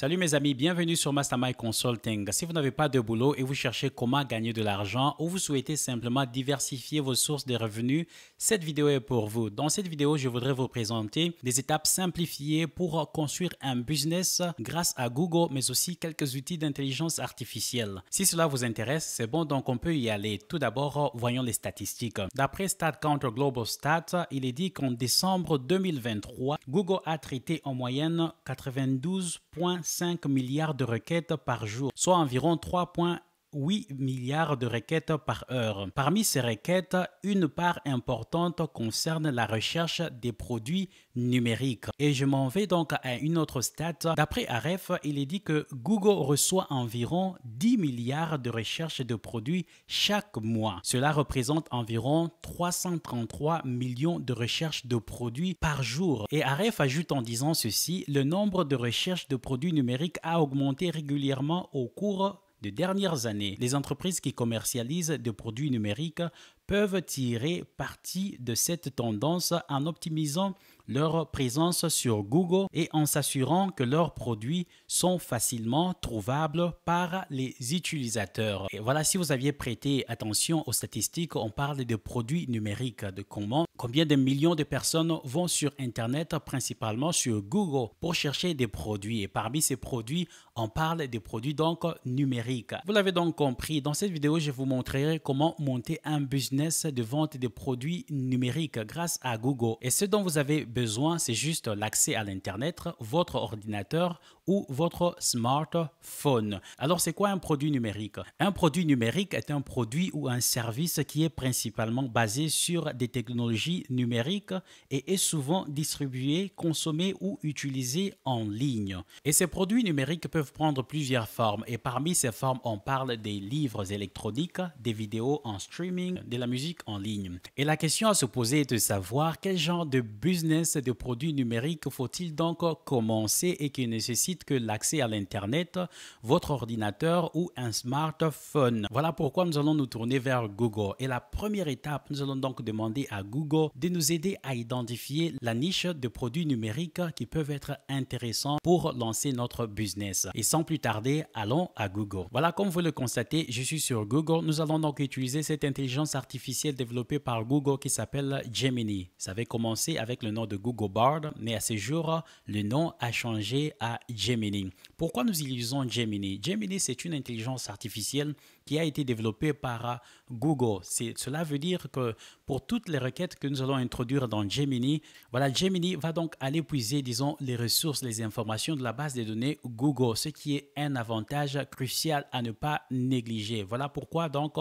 Salut mes amis, bienvenue sur Mastermind Consulting. Si vous n'avez pas de boulot et vous cherchez comment gagner de l'argent ou vous souhaitez simplement diversifier vos sources de revenus, cette vidéo est pour vous. Dans cette vidéo, je voudrais vous présenter des étapes simplifiées pour construire un business grâce à Google, mais aussi quelques outils d'intelligence artificielle. Si cela vous intéresse, c'est bon, donc on peut y aller. Tout d'abord, voyons les statistiques. D'après StatCounter Global Stats, il est dit qu'en décembre 2023, Google a traité en moyenne 92,5 milliards de requêtes par jour, soit environ 3,8 milliards de requêtes par heure. Parmi ces requêtes, une part importante concerne la recherche des produits numériques. Et je m'en vais donc à une autre stat. D'après Ahrefs, il est dit que Google reçoit environ 10 milliards de recherches de produits chaque mois. Cela représente environ 333 millions de recherches de produits par jour. Et Ahrefs ajoute en disant ceci, le nombre de recherches de produits numériques a augmenté régulièrement au cours des dernières années. Les entreprises qui commercialisent des produits numériques peuvent tirer parti de cette tendance en optimisant leur présence sur Google et en s'assurant que leurs produits sont facilement trouvables par les utilisateurs. Et voilà, si vous aviez prêté attention aux statistiques, on parle de produits numériques, de combien de millions de personnes vont sur Internet, principalement sur Google, pour chercher des produits. Et parmi ces produits, on parle des produits donc numériques. Vous l'avez donc compris, dans cette vidéo, je vous montrerai comment monter un business de vente de produits numériques grâce à Google. Et ce dont vous avez besoin, c'est juste l'accès à l'Internet, votre ordinateur ou votre smartphone. Alors, c'est quoi un produit numérique? Un produit numérique est un produit ou un service qui est principalement basé sur des technologies numériques et est souvent distribué, consommé ou utilisé en ligne. Et ces produits numériques peuvent prendre plusieurs formes. Et parmi ces formes, on parle des livres électroniques, des vidéos en streaming, de la musique en ligne. Et la question à se poser est de savoir quel genre de business de produits numériques faut-il donc commencer et qui nécessite que l'accès à l'Internet, votre ordinateur ou un smartphone. Voilà pourquoi nous allons nous tourner vers Google. Et la première étape, nous allons donc demander à Google de nous aider à identifier la niche de produits numériques qui peuvent être intéressants pour lancer notre business. Et sans plus tarder, allons à Google. Voilà, comme vous le constatez, je suis sur Google. Nous allons donc utiliser cette intelligence artificielle développée par Google qui s'appelle Gemini. Ça avait commencé avec le nom de Google Bard, mais à ce jour, le nom a changé à Gemini. Pourquoi nous utilisons Gemini? Gemini, c'est une intelligence artificielle qui a été développée par Google. Cela veut dire que pour toutes les requêtes que nous allons introduire dans Gemini, voilà, Gemini va donc aller puiser, disons, les ressources, les informations de la base de données Google, ce qui est un avantage crucial à ne pas négliger. Voilà pourquoi donc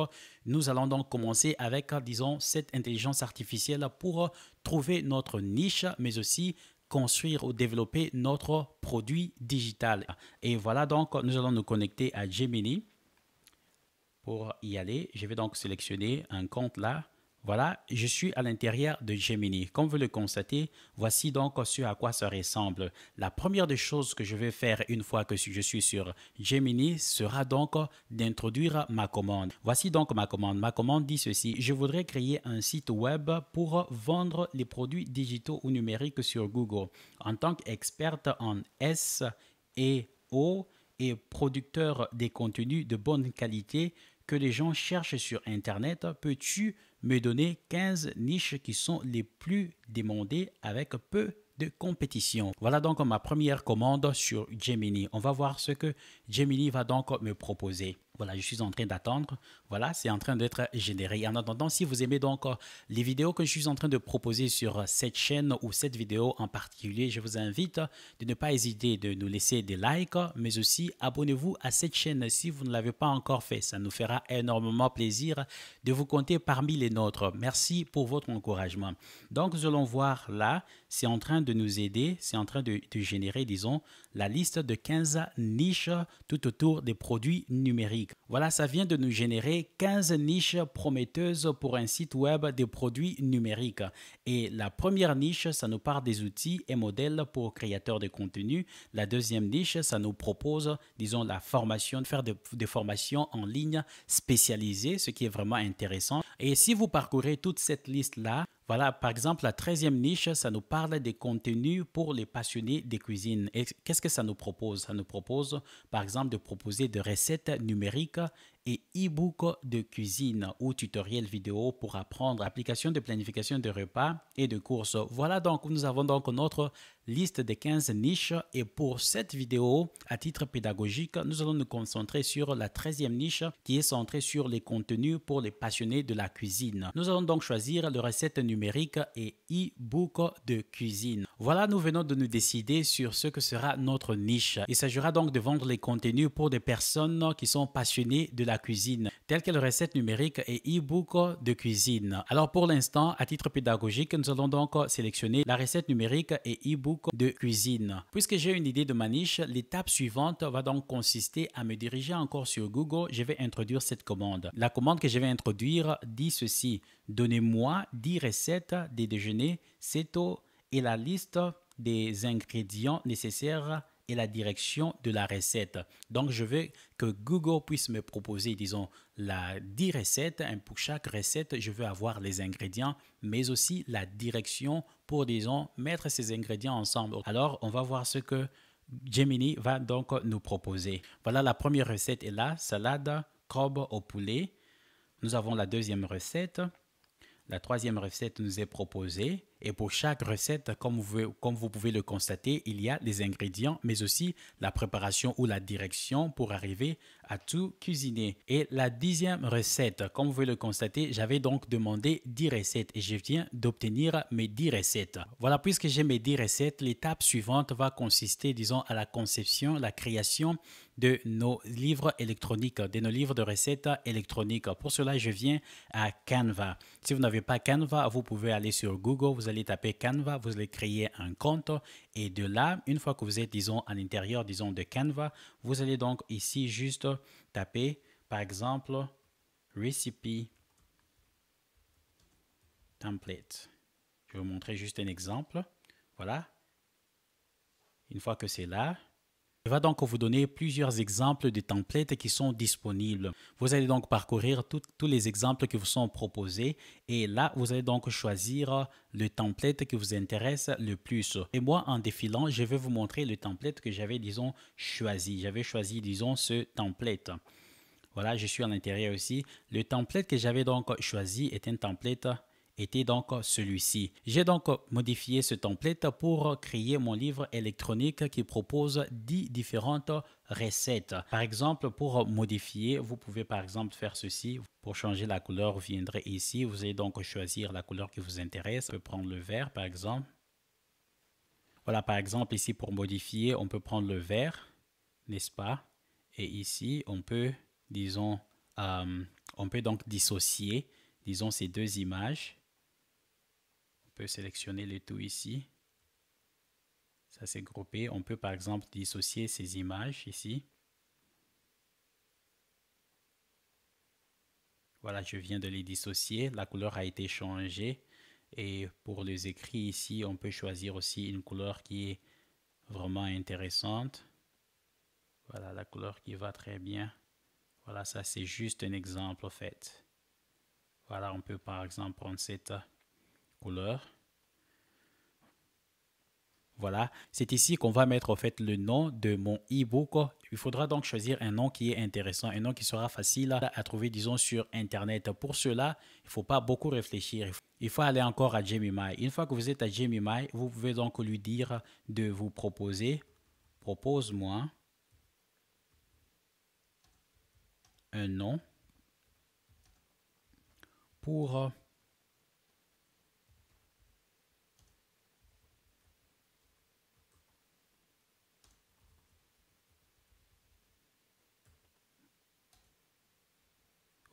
nous allons donc commencer avec, disons, cette intelligence artificielle pour trouver notre niche, mais aussi construire ou développer notre produit digital. Et voilà donc, nous allons nous connecter à Gemini. Pour y aller, je vais donc sélectionner un compte là. Voilà, je suis à l'intérieur de Gemini. Comme vous le constatez, voici donc ce à quoi ça ressemble. La première des choses que je vais faire une fois que je suis sur Gemini sera donc d'introduire ma commande. Voici donc ma commande. Ma commande dit ceci. Je voudrais créer un site web pour vendre les produits digitaux ou numériques sur Google. En tant qu'experte en SEO et producteur des contenus de bonne qualité que les gens cherchent sur Internet, peux-tu me donner 15 niches qui sont les plus demandées avec peu de compétition? Voilà donc ma première commande sur Gemini. On va voir ce que Gemini va donc me proposer. Voilà, je suis en train d'attendre. Voilà, c'est en train d'être généré. En attendant, si vous aimez donc les vidéos que je suis en train de proposer sur cette chaîne ou cette vidéo en particulier, je vous invite de ne pas hésiter de nous laisser des likes, mais aussi abonnez-vous à cette chaîne si vous ne l'avez pas encore fait. Ça nous fera énormément plaisir de vous compter parmi les nôtres. Merci pour votre encouragement. Donc, nous allons voir là, c'est en train de nous aider, c'est en train de générer, disons, la liste de 15 niches tout autour des produits numériques. Voilà, ça vient de nous générer 15 niches prometteuses pour un site web des produits numériques. Et la première niche, ça nous parle des outils et modèles pour créateurs de contenu. La deuxième niche, ça nous propose, disons, la formation, de faire des formations en ligne spécialisées, ce qui est vraiment intéressant. Et si vous parcourez toute cette liste-là, Voilà, par exemple, la 13e niche, ça nous parle des contenus pour les passionnés des cuisines. Et qu'est-ce que ça nous propose? Ça nous propose, par exemple, de proposer des recettes numériques et e-books de cuisine ou tutoriels vidéo pour apprendre, application de planification de repas et de courses. Voilà donc, nous avons donc notre liste des 15 niches et pour cette vidéo, à titre pédagogique, nous allons nous concentrer sur la 13e niche qui est centrée sur les contenus pour les passionnés de la cuisine. Nous allons donc choisir les recettes numériques et e-book de cuisine. Voilà, nous venons de nous décider sur ce que sera notre niche. Il s'agira donc de vendre les contenus pour des personnes qui sont passionnées de la cuisine, telles que les recettes numériques et e-book de cuisine. Alors pour l'instant, à titre pédagogique, nous allons donc sélectionner la recette numérique et e-book de cuisine. Puisque j'ai une idée de ma niche, l'étape suivante va donc consister à me diriger encore sur Google. Je vais introduire cette commande. La commande que je vais introduire dit ceci: donnez-moi 10 recettes des déjeuners, CETO et la liste des ingrédients nécessaires et la direction de la recette. Donc, je veux que Google puisse me proposer, disons, 10 recettes. Pour chaque recette, je veux avoir les ingrédients, mais aussi la direction pour, disons, mettre ces ingrédients ensemble. Alors, on va voir ce que Gemini va donc nous proposer. Voilà, la première recette est là, salade, crabe au poulet. Nous avons la deuxième recette. La troisième recette nous est proposée et pour chaque recette, comme vous pouvez le constater, il y a les ingrédients, mais aussi la préparation ou la direction pour arriver à tout cuisiner. Et la 10e recette, comme vous pouvez le constater, j'avais donc demandé 10 recettes et je viens d'obtenir mes 10 recettes. Voilà, puisque j'ai mes 10 recettes, l'étape suivante va consister, disons, à la conception, la création de nos livres électroniques, de nos livres de recettes électroniques. Pour cela, je viens à Canva. Si vous n'avez pas Canva, vous pouvez aller sur Google, vous allez taper Canva, vous allez créer un compte et de là, une fois que vous êtes, disons, à l'intérieur, disons, de Canva, vous allez donc ici juste taper, par exemple, Recipe Template. Je vais vous montrer juste un exemple. Voilà. Une fois que c'est là, il va donc vous donner plusieurs exemples de templates qui sont disponibles. Vous allez donc parcourir tous les exemples qui vous sont proposés et là, vous allez donc choisir le template qui vous intéresse le plus. Et moi, en défilant, je vais vous montrer le template que j'avais, disons, choisi. J'avais choisi, disons, ce template. Voilà, je suis à l'intérieur aussi. Le template que j'avais donc choisi est un template était donc celui-ci. J'ai donc modifié ce template pour créer mon livre électronique qui propose 10 différentes recettes. Par exemple, pour modifier, vous pouvez par exemple faire ceci. Pour changer la couleur, vous viendrez ici. Vous allez donc choisir la couleur qui vous intéresse. On peut prendre le vert par exemple. Voilà, par exemple, ici pour modifier, on peut prendre le vert, n'est-ce pas? Et ici, on peut, disons, on peut donc dissocier, disons, ces deux images. On peut sélectionner le tout ici. Ça c'est groupé. On peut par exemple dissocier ces images ici. Voilà, je viens de les dissocier. La couleur a été changée. Et pour les écrits ici, on peut choisir aussi une couleur qui est vraiment intéressante. Voilà, la couleur qui va très bien. Voilà, ça c'est juste un exemple en fait. Voilà, on peut par exemple prendre cette couleur. Voilà, c'est ici qu'on va mettre en fait le nom de mon e-book. Il faudra donc choisir un nom qui est intéressant, un nom qui sera facile à trouver, disons, sur Internet. Pour cela, il ne faut pas beaucoup réfléchir. Il faut aller encore à Gemini. Une fois que vous êtes à Gemini, vous pouvez donc lui dire de vous proposer, propose-moi un nom pour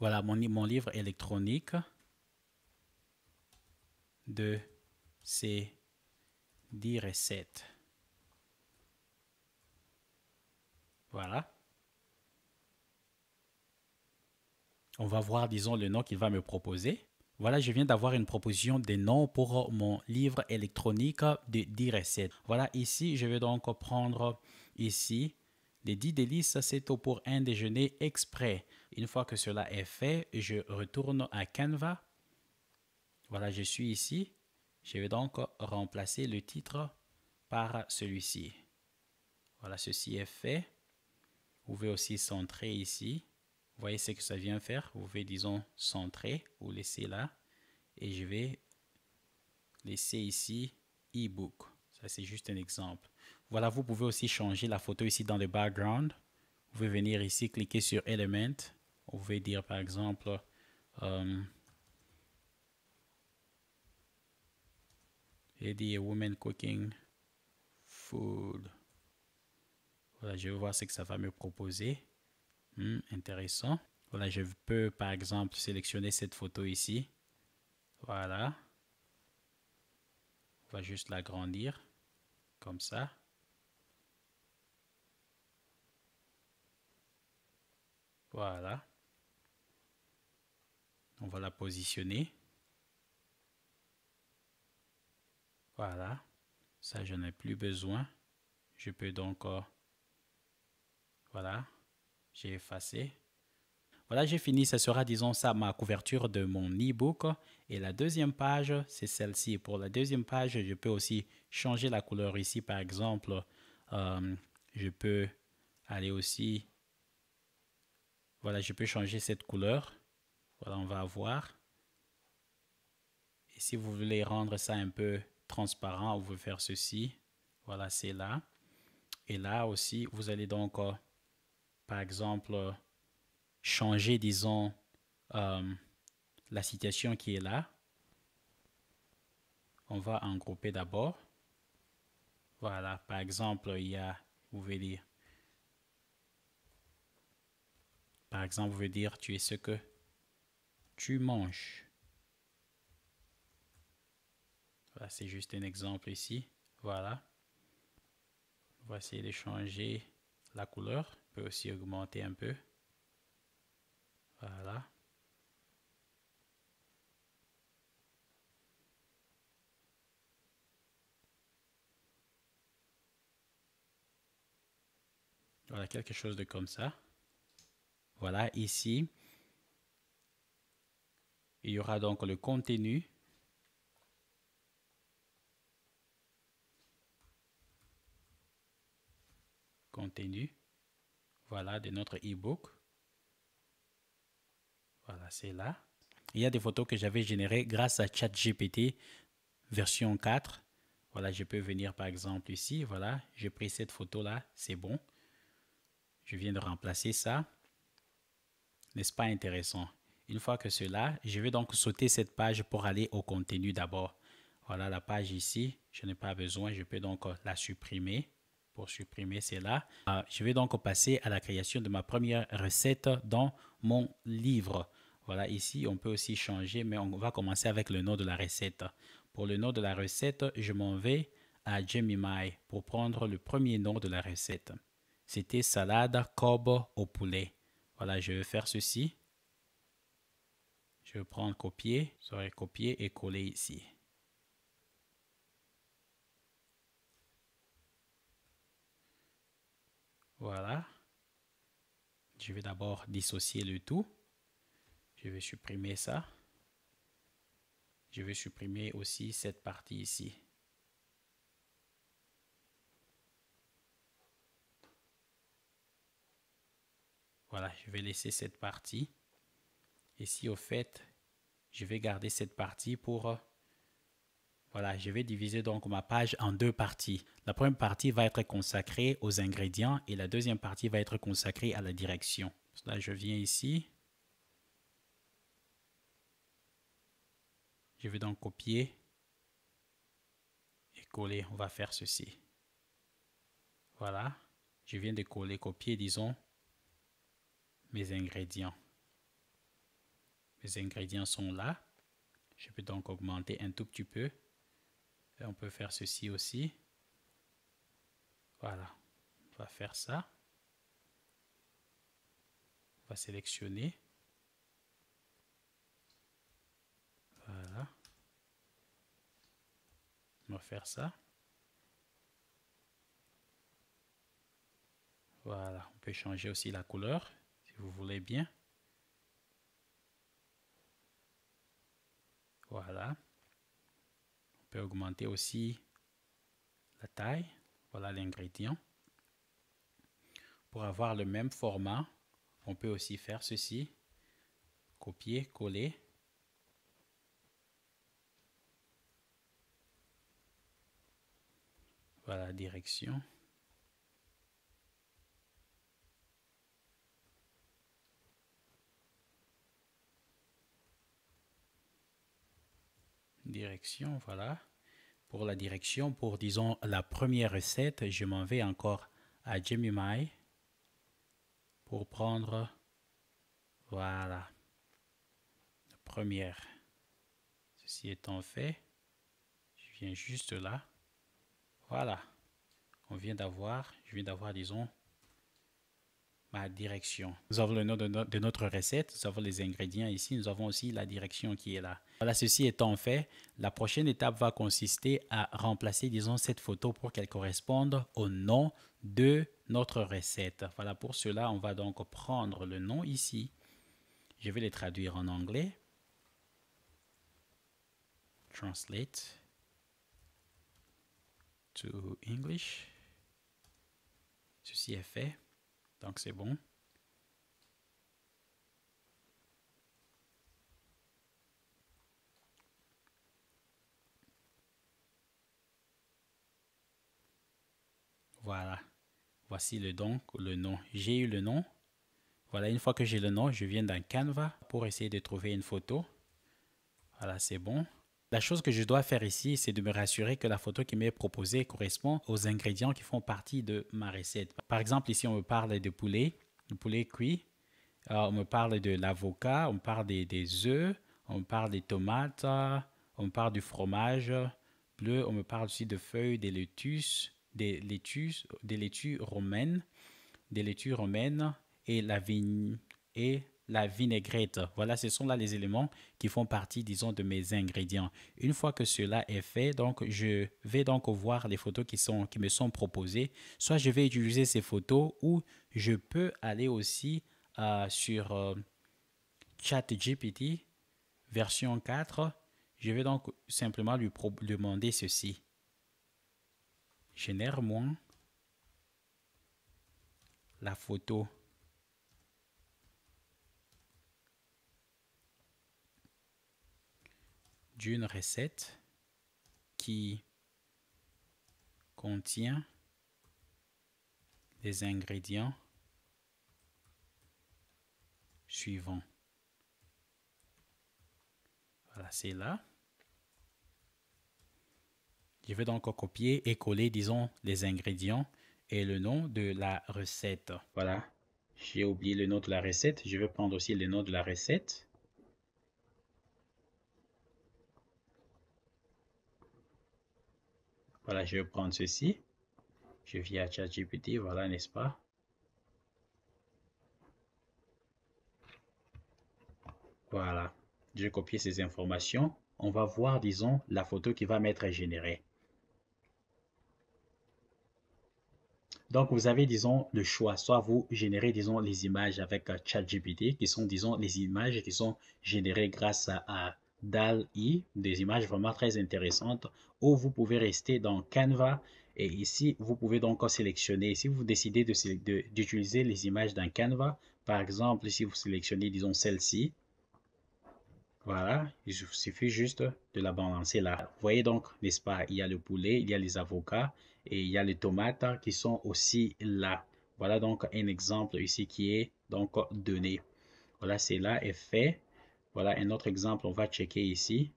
voilà mon livre électronique de ces 10 recettes. Voilà. On va voir, disons, le nom qu'il va me proposer. Voilà, je viens d'avoir une proposition de nom pour mon livre électronique de 10 recettes. Voilà, ici, je vais donc prendre ici les 10 délices, c'est pour un déjeuner exprès. Une fois que cela est fait, je retourne à Canva. Voilà, je suis ici. Je vais donc remplacer le titre par celui-ci. Voilà, ceci est fait. Vous pouvez aussi centrer ici. Vous voyez ce que ça vient faire. Vous pouvez, disons, centrer ou laisser là. Et je vais laisser ici e-book. Ça, c'est juste un exemple. Voilà, vous pouvez aussi changer la photo ici dans le background. Vous pouvez venir ici, cliquer sur Element. Vous pouvez dire, par exemple, Lady a woman cooking food. Voilà, je vais voir ce que ça va me proposer. Intéressant. Voilà, je peux par exemple sélectionner cette photo ici. Voilà. On va juste l'agrandir comme ça. Voilà. On va la positionner. Voilà. Ça, je n'ai plus besoin. Je peux donc... voilà. J'ai effacé. Voilà, j'ai fini. Ce sera, disons, ça, ma couverture de mon e-book. Et la deuxième page, c'est celle-ci. Pour la deuxième page, je peux aussi changer la couleur ici. Par exemple, je peux aller aussi... voilà, je peux changer cette couleur. Voilà, on va voir. Et si vous voulez rendre ça un peu transparent, vous pouvez faire ceci. Voilà, c'est là. Et là aussi, vous allez donc, par exemple, changer, disons, la citation qui est là. On va en grouper d'abord. Voilà, par exemple, il y a, vous pouvez dire, par exemple, vous pouvez dire, tu es ce que tu manges. Voilà, c'est juste un exemple ici. Voilà. On va essayer de changer la couleur. On peut aussi augmenter un peu. Voilà. Voilà, quelque chose de comme ça. Voilà, ici, il y aura donc le contenu. Contenu. Voilà, de notre e-book. Voilà, c'est là. Il y a des photos que j'avais générées grâce à ChatGPT version 4. Voilà, je peux venir par exemple ici. Voilà, j'ai pris cette photo-là. C'est bon. Je viens de remplacer ça. N'est-ce pas intéressant? Une fois que cela, je vais donc sauter cette page pour aller au contenu d'abord. Voilà la page ici. Je n'ai pas besoin. Je peux donc la supprimer. Pour supprimer cela, je vais donc passer à la création de ma première recette dans mon livre. Voilà, ici, on peut aussi changer, mais on va commencer avec le nom de la recette. Pour le nom de la recette, je m'en vais à Gemini pour prendre le premier nom de la recette. C'était salade Cobb au poulet. Voilà, je vais faire ceci. Je vais prendre copier, j'aurai copier et coller ici. Voilà. Je vais d'abord dissocier le tout. Je vais supprimer ça. Je vais supprimer aussi cette partie ici. Voilà, je vais laisser cette partie. Ici, au fait, je vais garder cette partie pour... voilà, je vais diviser donc ma page en deux parties. La première partie va être consacrée aux ingrédients et la deuxième partie va être consacrée à la direction. Là, je viens ici. Je vais donc copier et coller. On va faire ceci. Voilà. Je viens de coller, copier, disons, mes ingrédients. Mes ingrédients sont là. Je peux donc augmenter un tout petit peu. Et on peut faire ceci aussi. Voilà. On va faire ça. On va sélectionner. Voilà. On va faire ça. Voilà. On peut changer aussi la couleur, si vous voulez bien. Voilà. On peut augmenter aussi la taille. Voilà l'ingrédient. Pour avoir le même format, on peut aussi faire ceci. Copier, coller. Voilà la direction. Direction, voilà. Pour la direction, pour disons la première recette, je m'en vais encore à Gemini pour prendre, voilà, la première. Ceci étant fait, je viens juste là. Voilà, je viens d'avoir, disons, ma direction. Nous avons le nom de notre recette, nous avons les ingrédients ici, nous avons aussi la direction qui est là. Voilà, ceci étant fait, la prochaine étape va consister à remplacer, disons, cette photo pour qu'elle corresponde au nom de notre recette. Voilà, pour cela, on va donc prendre le nom ici. Je vais les traduire en anglais. Translate to English. Ceci est fait. Donc, c'est bon. Voilà. Voici le nom. J'ai eu le nom. Voilà, une fois que j'ai le nom, je viens dans Canva pour essayer de trouver une photo. Voilà, c'est bon. La chose que je dois faire ici, c'est de me rassurer que la photo qui m'est proposée correspond aux ingrédients qui font partie de ma recette. Par exemple, ici, on me parle de poulet cuit. On me parle de l'avocat, on me parle des œufs, on me parle des tomates, on me parle du fromage bleu, on me parle aussi de feuilles, des laitues romaines, et la vinaigrette. Voilà, ce sont là les éléments qui font partie, disons, de mes ingrédients. Une fois que cela est fait, donc, je vais donc voir les photos qui me sont proposées. Soit je vais utiliser ces photos ou je peux aller aussi sur ChatGPT version 4. Je vais donc simplement lui demander ceci. Génère-moi la photo d'une recette qui contient les ingrédients suivants. Voilà, c'est là. Je vais donc copier et coller, disons, les ingrédients et le nom de la recette. Voilà, j'ai oublié le nom de la recette. Je vais prendre aussi le nom de la recette. Voilà, je vais prendre ceci. Je viens à ChatGPT, voilà, n'est-ce pas? Voilà, je copie ces informations. On va voir, disons, la photo qui va m'être générée. Donc, vous avez, disons, le choix. Soit vous générez, disons, les images avec ChatGPT, qui sont, disons, les images qui sont générées grâce à DALL-E, des images vraiment très intéressantes, ou vous pouvez rester dans Canva. Et ici, vous pouvez donc sélectionner. Si vous décidez d'utiliser les images dans Canva, par exemple, si vous sélectionnez, disons, celle-ci, voilà, il suffit juste de la balancer là. Vous voyez donc, n'est-ce pas, il y a le poulet, il y a les avocats et il y a les tomates qui sont aussi là. Voilà donc un exemple ici qui est donc donné. Voilà, c'est là est fait. Voilà un autre exemple, on va checker ici.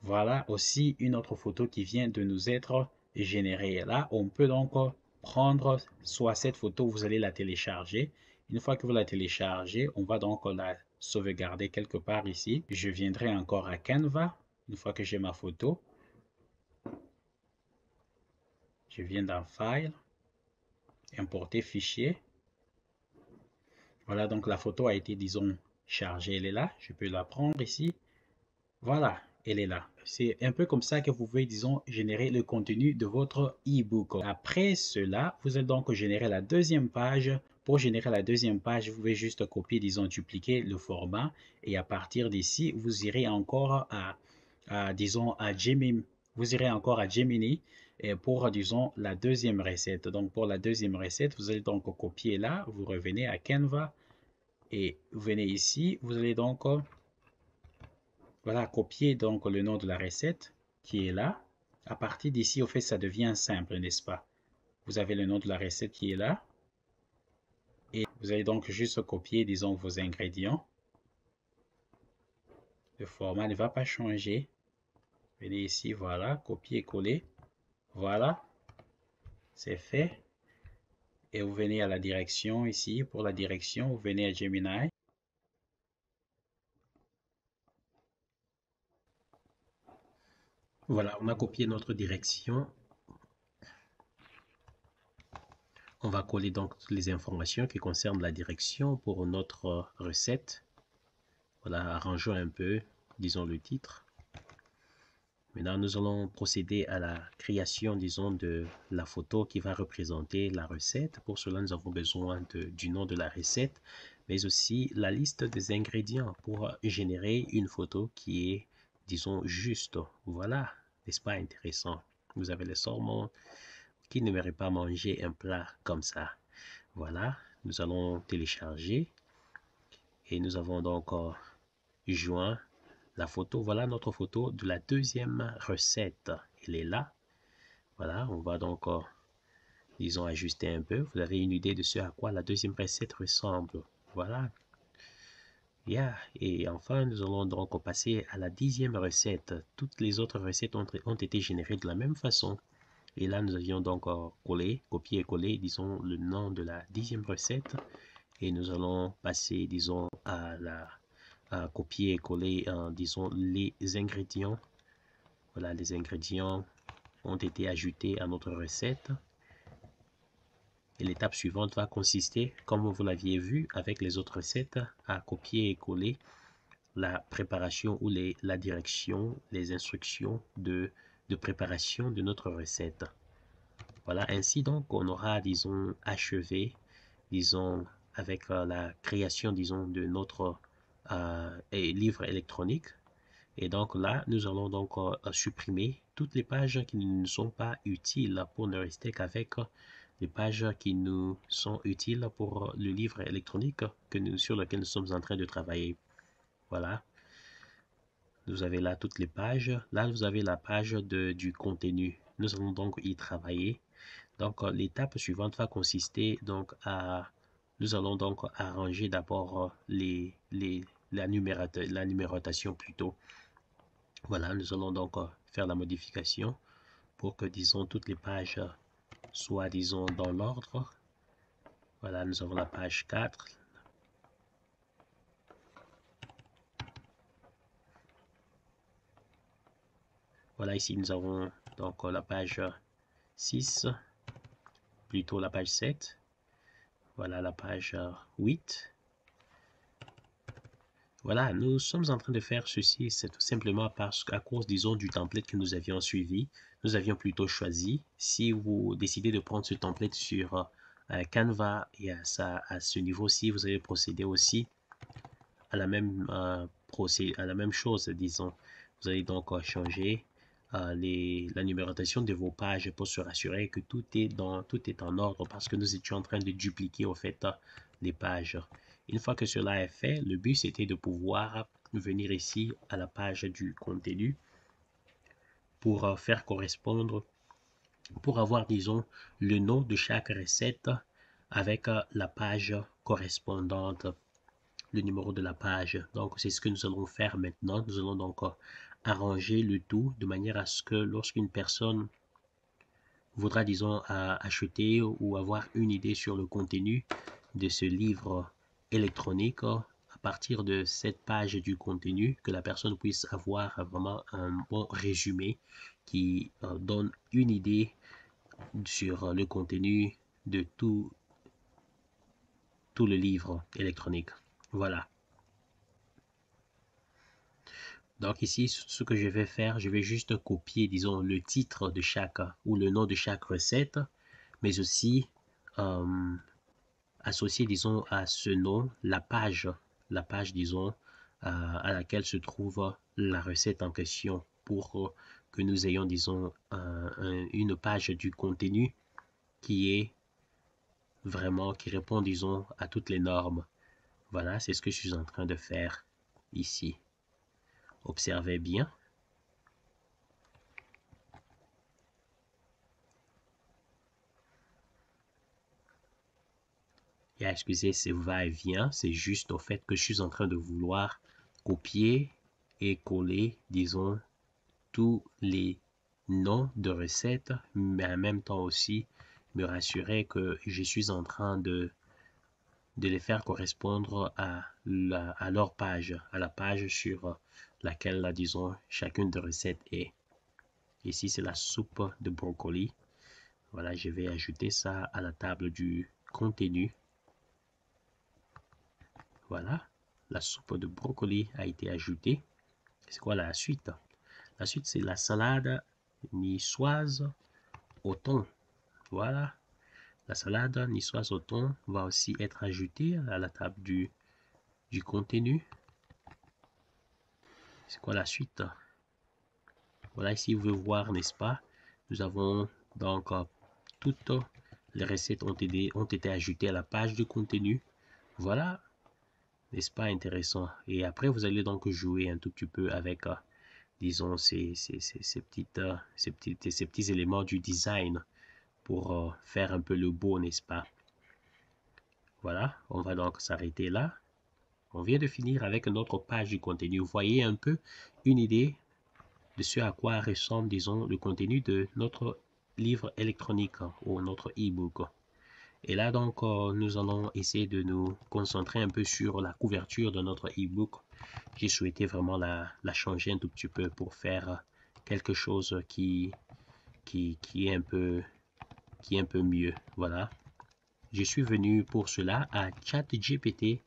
Voilà aussi une autre photo qui vient de nous être générée. Là, on peut donc prendre soit cette photo, vous allez la télécharger. Une fois que vous la téléchargez, on va donc la sauvegarder quelque part ici. Je viendrai encore à Canva. Une fois que j'ai ma photo, je viens dans File, Importer fichier. Voilà, donc la photo a été, disons, chargée. Elle est là. Je peux la prendre ici. Voilà, elle est là. C'est un peu comme ça que vous pouvez, disons, générer le contenu de votre e-book. Après cela, vous allez donc générer la deuxième page Pour générer la deuxième page, vous pouvez juste copier, disons, dupliquer le format et à partir d'ici, vous irez encore disons, à Gemini. Vous irez encore à Gemini et pour, disons, la deuxième recette. Donc, pour la deuxième recette, vous allez donc copier là, vous revenez à Canva et vous venez ici, vous allez donc, voilà, copier donc le nom de la recette qui est là. À partir d'ici, au fait, ça devient simple, n'est-ce pas? Vous avez le nom de la recette qui est là. Et vous allez donc juste copier, disons, vos ingrédients. Le format ne va pas changer. Venez ici, voilà, copier-coller. Voilà, c'est fait. Et vous venez à la direction ici. Pour la direction, vous venez à Gemini. Voilà, on a copié notre direction. On va coller donc toutes les informations qui concernent la direction pour notre recette. Voilà, arrangeons un peu, disons le titre. Maintenant, nous allons procéder à la création, disons, de la photo qui va représenter la recette. Pour cela, nous avons besoin du nom de la recette, mais aussi la liste des ingrédients pour générer une photo qui est, disons, juste. Voilà, n'est-ce pas intéressant? Vous avez le saumon qui n'aimerait pas manger un plat comme ça. Voilà, nous allons télécharger et nous avons donc joint la photo. Voilà notre photo de la deuxième recette. Elle est là. Voilà, on va donc, disons, ajuster un peu. Vous avez une idée de ce à quoi la deuxième recette ressemble. Voilà. Yeah. Et enfin, nous allons donc passer à la 10e recette. Toutes les autres recettes ont été générées de la même façon. Et là, nous avions donc copié et collé, disons, le nom de la 10e recette. Et nous allons passer, disons, à copier et coller, disons, les ingrédients. Voilà, les ingrédients ont été ajoutés à notre recette. Et l'étape suivante va consister, comme vous l'aviez vu avec les autres recettes, à copier et coller la préparation ou la direction, les instructions de préparation de notre recette. Voilà, ainsi donc on aura, disons, achevé, disons, avec la création, disons, de notre livre électronique. Et donc là, nous allons donc supprimer toutes les pages qui ne nous sont pas utiles pour ne rester qu'avec les pages qui nous sont utiles pour le livre électronique sur lequel nous sommes en train de travailler. Voilà. Vous avez là toutes les pages. Là, vous avez la page du contenu. Nous allons donc y travailler. Donc, l'étape suivante va consister donc à... Nous allons donc arranger d'abord la numérotation plutôt. Voilà, nous allons donc faire la modification pour que, disons, toutes les pages soient, disons, dans l'ordre. Voilà, nous avons la page 4. Voilà, ici, nous avons donc la page 6, plutôt la page 7. Voilà la page 8. Voilà, nous sommes en train de faire ceci, c'est tout simplement parce qu'à cause, disons, du template que nous avions suivi, nous avions plutôt choisi. Si vous décidez de prendre ce template sur Canva et à ce niveau-ci, vous allez procéder aussi à la même, chose, disons. Vous allez donc changer la numérotation de vos pages pour se rassurer que tout est en ordre parce que nous étions en train de dupliquer, au fait, les pages. Une fois que cela est fait, le but c'était de pouvoir venir ici à la page du contenu pour faire correspondre, pour avoir, disons, le nom de chaque recette avec la page correspondante, le numéro de la page. Donc, c'est ce que nous allons faire maintenant. Nous allons donc arranger le tout de manière à ce que lorsqu'une personne voudra, disons, acheter ou avoir une idée sur le contenu de ce livre électronique, à partir de cette page du contenu, que la personne puisse avoir vraiment un bon résumé qui donne une idée sur le contenu de tout le livre électronique. Voilà. Donc ici, ce que je vais faire, je vais juste copier, disons, le titre de chaque ou le nom de chaque recette, mais aussi associer, disons, à ce nom la page, disons, à laquelle se trouve la recette en question pour que nous ayons, disons, une page du contenu qui est vraiment, qui répond, disons, à toutes les normes. Voilà, c'est ce que je suis en train de faire ici. Observez bien. Et excusez ce va-et-vient, c'est juste au fait que je suis en train de vouloir copier et coller, disons, tous les noms de recettes, mais en même temps aussi me rassurer que je suis en train de les faire correspondre à leur page, à la page sur laquelle, disons, chacune des recettes est. Ici, c'est la soupe de brocoli. Voilà, je vais ajouter ça à la table du contenu. Voilà, la soupe de brocoli a été ajoutée. C'est quoi la suite? La suite, c'est la salade niçoise au thon. Voilà, la salade niçoise au thon va aussi être ajoutée à la table du contenu. C'est quoi la suite? Voilà, ici, vous pouvez voir, n'est-ce pas? Nous avons donc toutes les recettes ont été ajoutées à la page du contenu. Voilà, n'est-ce pas intéressant? Et après, vous allez donc jouer un tout petit peu avec, disons, ces petits éléments du design pour faire un peu le beau, n'est-ce pas? Voilà, on va donc s'arrêter là. On vient de finir avec notre page du contenu. Vous voyez un peu une idée de ce à quoi ressemble, disons, le contenu de notre livre électronique ou notre e-book. Et là, donc, nous allons essayer de nous concentrer un peu sur la couverture de notre e-book. J'ai souhaité vraiment la changer un tout petit peu pour faire quelque chose qui est un peu mieux. Voilà. Je suis venu pour cela à ChatGPT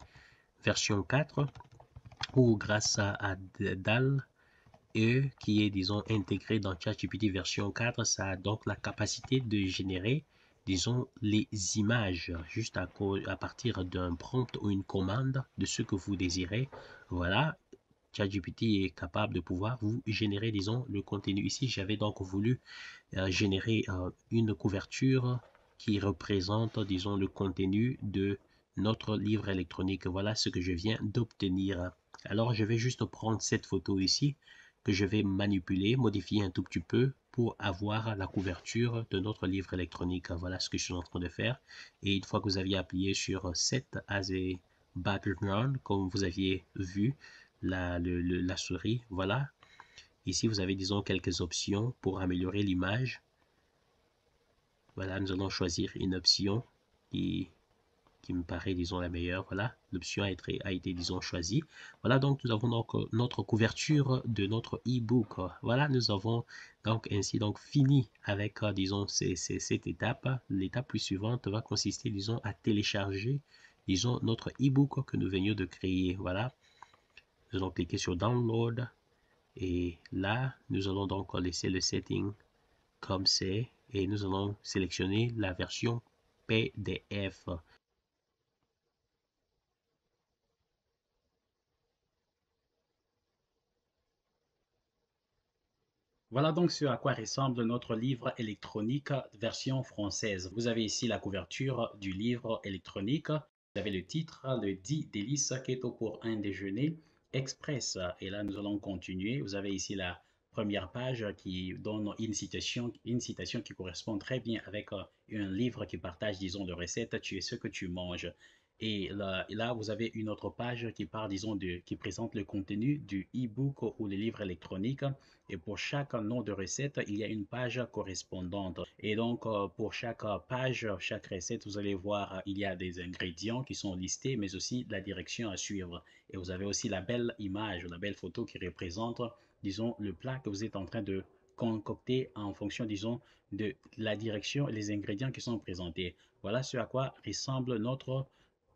version 4 ou grâce à DAL qui est, disons, intégré dans ChatGPT version 4, ça a donc la capacité de générer, disons, les images juste à partir d'un prompt ou une commande de ce que vous désirez. Voilà, ChatGPT est capable de pouvoir vous générer, disons, le contenu. Ici, j'avais donc voulu générer une couverture qui représente, disons, le contenu de notre livre électronique. Voilà ce que je viens d'obtenir. Alors, je vais juste prendre cette photo ici que je vais manipuler, modifier un tout petit peu pour avoir la couverture de notre livre électronique. Voilà ce que je suis en train de faire. Et une fois que vous aviez appuyé sur Set as a background, comme vous aviez vu la souris, voilà. Ici, vous avez, disons, quelques options pour améliorer l'image. Voilà, nous allons choisir une option qui, qui me paraît, disons, la meilleure. Voilà, l'option a été, disons, choisie. Voilà, donc nous avons donc notre couverture de notre e-book. Voilà, nous avons donc ainsi donc fini avec, disons, cette étape. L'étape plus suivante va consister, disons, à télécharger, disons, notre e-book que nous venions de créer. Voilà, nous allons cliquer sur Download. Et là, nous allons donc laisser le setting comme c'est et nous allons sélectionner la version PDF. Voilà donc ce à quoi ressemble notre livre électronique version française. Vous avez ici la couverture du livre électronique. Vous avez le titre, le 10 délices keto pour un déjeuner express. Et là, nous allons continuer. Vous avez ici la première page qui donne une citation qui correspond très bien avec un livre qui partage, disons, de recettes. Tu es ce que tu manges. Et là, vous avez une autre page qui parle, disons, qui présente le contenu du e-book ou le livre électronique. Et pour chaque nom de recette, il y a une page correspondante. Et donc, pour chaque page, chaque recette, vous allez voir, il y a des ingrédients qui sont listés, mais aussi la direction à suivre. Et vous avez aussi la belle image, la belle photo qui représente, disons, le plat que vous êtes en train de concocter en fonction, disons, de la direction et les ingrédients qui sont présentés. Voilà ce à quoi ressemble notre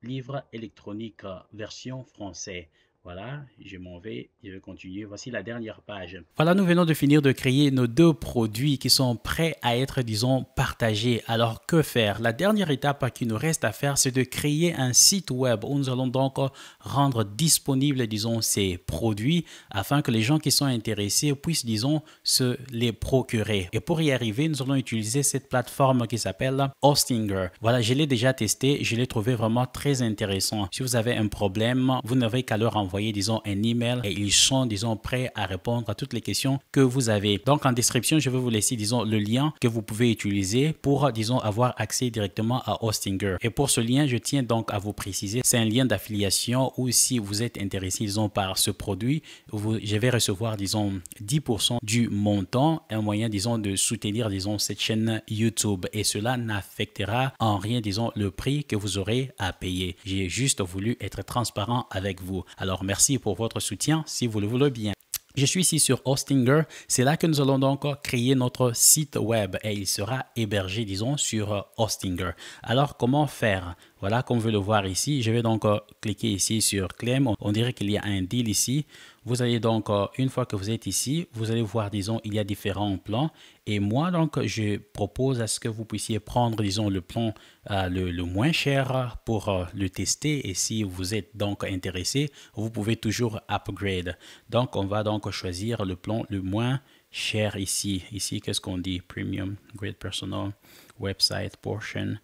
livre électronique version français. Voilà, je m'en vais, je vais continuer. Voici la dernière page. Voilà, nous venons de finir de créer nos 2 produits qui sont prêts à être, disons, partagés. Alors, que faire? La dernière étape qui nous reste à faire, c'est de créer un site web où nous allons donc rendre disponibles, disons, ces produits afin que les gens qui sont intéressés puissent, disons, se les procurer. Et pour y arriver, nous allons utiliser cette plateforme qui s'appelle Hostinger. Voilà, je l'ai déjà testé, je l'ai trouvé vraiment très intéressant. Si vous avez un problème, vous n'avez qu'à leur envoyer, disons, un email et ils sont, disons, prêts à répondre à toutes les questions que vous avez. Donc, en description, je vais vous laisser, disons, le lien que vous pouvez utiliser pour, disons, avoir accès directement à Hostinger. Et pour ce lien, je tiens donc à vous préciser, c'est un lien d'affiliation où si vous êtes intéressé, disons, par ce produit, je vais recevoir, disons, 10% du montant, un moyen, disons, de soutenir, disons, cette chaîne YouTube. Et cela n'affectera en rien, disons, le prix que vous aurez à payer. J'ai juste voulu être transparent avec vous. Alors, merci pour votre soutien, si vous le voulez bien. Je suis ici sur Hostinger. C'est là que nous allons donc créer notre site web et il sera hébergé, disons, sur Hostinger. Alors, comment faire? Voilà, comme vous le voir ici, je vais donc cliquer ici sur Claim. On dirait qu'il y a un deal ici. Vous allez donc, une fois que vous êtes ici, vous allez voir, disons, il y a différents plans. Et moi, donc, je propose à ce que vous puissiez prendre, disons, le plan le moins cher pour le tester. Et si vous êtes donc intéressé, vous pouvez toujours upgrade. Donc, on va donc choisir le plan le moins cher ici. Ici, qu'est-ce qu'on dit? Premium, Grade Personal, Website, Portion.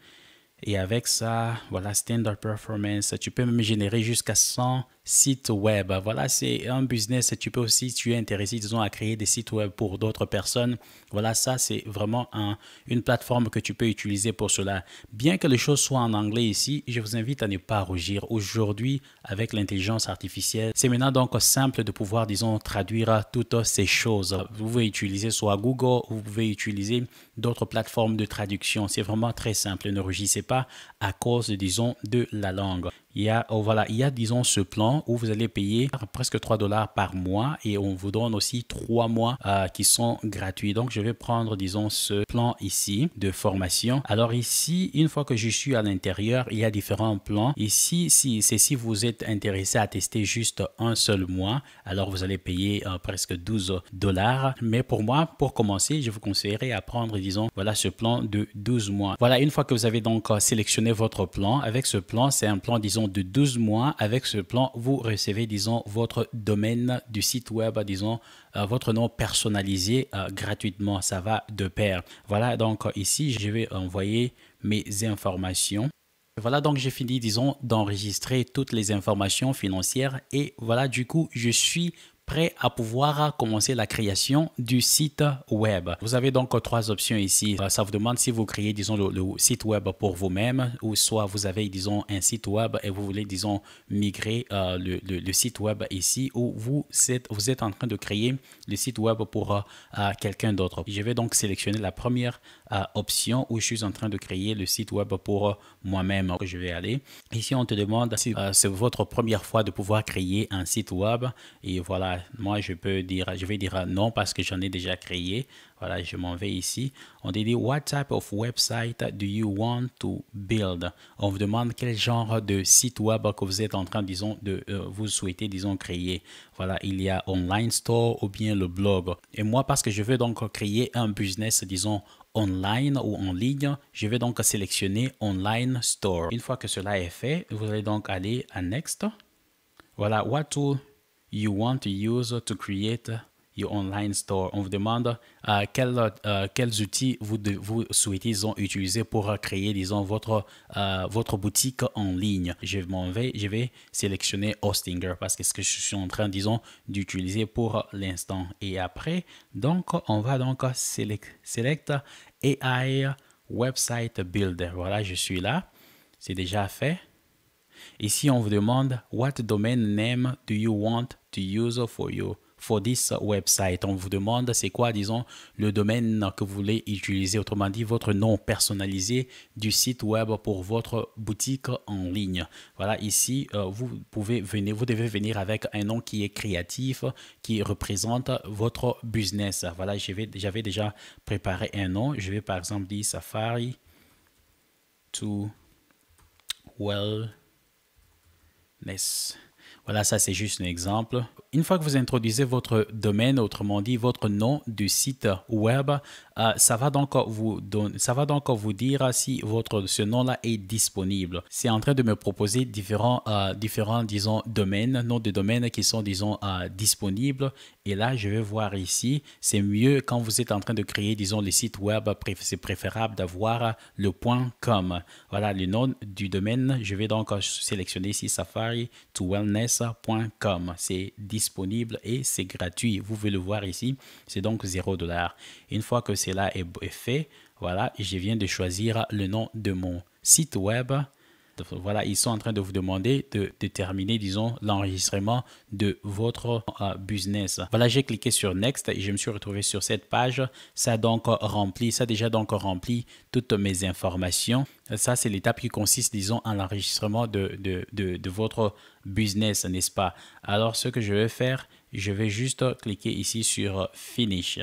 Et avec ça, voilà, Standard Performance, tu peux même générer jusqu'à 100 sites web. Voilà, c'est un business. Tu peux aussi, si tu es intéressé, disons, à créer des sites web pour d'autres personnes. Voilà, ça, c'est vraiment une plateforme que tu peux utiliser pour cela. Bien que les choses soient en anglais ici, je vous invite à ne pas rougir. Aujourd'hui, avec l'intelligence artificielle, c'est maintenant donc simple de pouvoir, disons, traduire toutes ces choses. Vous pouvez utiliser soit Google ou vous pouvez utiliser d'autres plateformes de traduction. C'est vraiment très simple. Ne rougissez pas à cause, disons, de la langue. Voilà, il y a, disons, ce plan où vous allez payer presque 3 dollars par mois et on vous donne aussi 3 mois qui sont gratuits. Donc, je vais prendre, disons, ce plan ici de formation. Alors ici, une fois que je suis à l'intérieur, il y a différents plans. Ici, si vous êtes intéressé à tester juste un seul mois, alors vous allez payer presque 12 dollars. Mais pour moi, pour commencer, je vous conseillerais à prendre, disons, voilà ce plan de 12 mois. Voilà, une fois que vous avez donc sélectionné votre plan, avec ce plan, c'est un plan, disons, de 12 mois. Avec ce plan, vous recevez, disons, votre domaine du site web, disons, votre nom personnalisé gratuitement. Ça va de pair. Voilà, donc ici, je vais envoyer mes informations. Voilà, donc j'ai fini, disons, d'enregistrer toutes les informations financières et voilà, du coup, je suis prêt à pouvoir commencer la création du site web. Vous avez donc 3 options ici. Ça vous demande si vous créez, disons, le site web pour vous-même ou soit vous avez, disons, un site web et vous voulez, disons, migrer le site web ici ou vous êtes en train de créer le site web pour quelqu'un d'autre. Je vais donc sélectionner la première option où je suis en train de créer le site web pour moi-même. Je vais aller. Ici, on te demande si c'est votre première fois de pouvoir créer un site web et voilà, moi je vais dire non parce que j'en ai déjà créé. Voilà, je m'en vais ici. On dit what type of website do you want to build? On vous demande quel genre de site web que vous êtes en train, disons, vous souhaitez, disons, créer. Voilà, il y a online store ou bien le blog. Et moi, parce que je veux donc créer un business, disons, online ou en ligne, je vais donc sélectionner online store. Une fois que cela est fait, vous allez donc aller à next. Voilà, what tool you want to use to create your online store. On vous demande quels outils vous souhaitez, disons, utiliser pour créer, disons, votre boutique en ligne. Je vais sélectionner Hostinger parce que c'est ce que je suis en train, disons, d'utiliser pour l'instant. Et après, donc, on va donc select AI Website Builder. Voilà, je suis là. C'est déjà fait. Ici, on vous demande what domain name do you want to use for this website. On vous demande c'est quoi, disons, le domaine que vous voulez utiliser. Autrement dit, votre nom personnalisé du site web pour votre boutique en ligne. Voilà, ici, vous devez venir avec un nom qui est créatif, qui représente votre business. Voilà, j'avais déjà préparé un nom. Je vais par exemple dire Safari to Wellness. Voilà, ça c'est juste un exemple. Une fois que vous introduisez votre domaine, autrement dit votre nom du site web, ça va donc vous dire si ce nom-là est disponible. C'est en train de me proposer différents, disons, domaines, noms de domaines qui sont, disons, disponibles. Et là, je vais voir ici, c'est mieux quand vous êtes en train de créer, disons, les sites web, c'est préférable d'avoir le .com. Voilà le nom du domaine. Je vais donc sélectionner ici safari2wellness.com. C'est disponible et c'est gratuit. Vous pouvez le voir ici, c'est donc $0. Une fois que cela est fait, voilà, je viens de choisir le nom de mon site web. Voilà, ils sont en train de vous demander de terminer, disons, l'enregistrement de votre business. Voilà, j'ai cliqué sur Next et je me suis retrouvé sur cette page. Ça a déjà donc rempli toutes mes informations. Ça, c'est l'étape qui consiste, disons, en l'enregistrement de votre business, n'est-ce pas? Alors, ce que je vais faire, je vais juste cliquer ici sur Finish.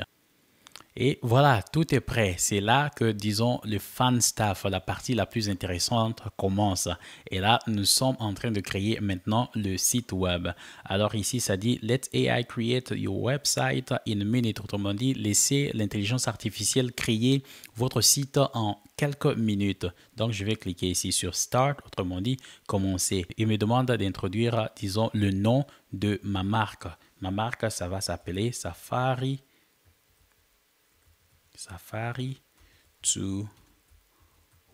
Et voilà, tout est prêt. C'est là que, disons, le fun stuff, la partie la plus intéressante commence. Et là, nous sommes en train de créer maintenant le site web. Alors ici, ça dit « Let AI create your website in a minute ». Autrement dit, laissez l'intelligence artificielle créer votre site en quelques minutes. Donc, je vais cliquer ici sur « Start », autrement dit « Commencer ». Il me demande d'introduire, disons, le nom de ma marque. Ma marque, ça va s'appeler Safari to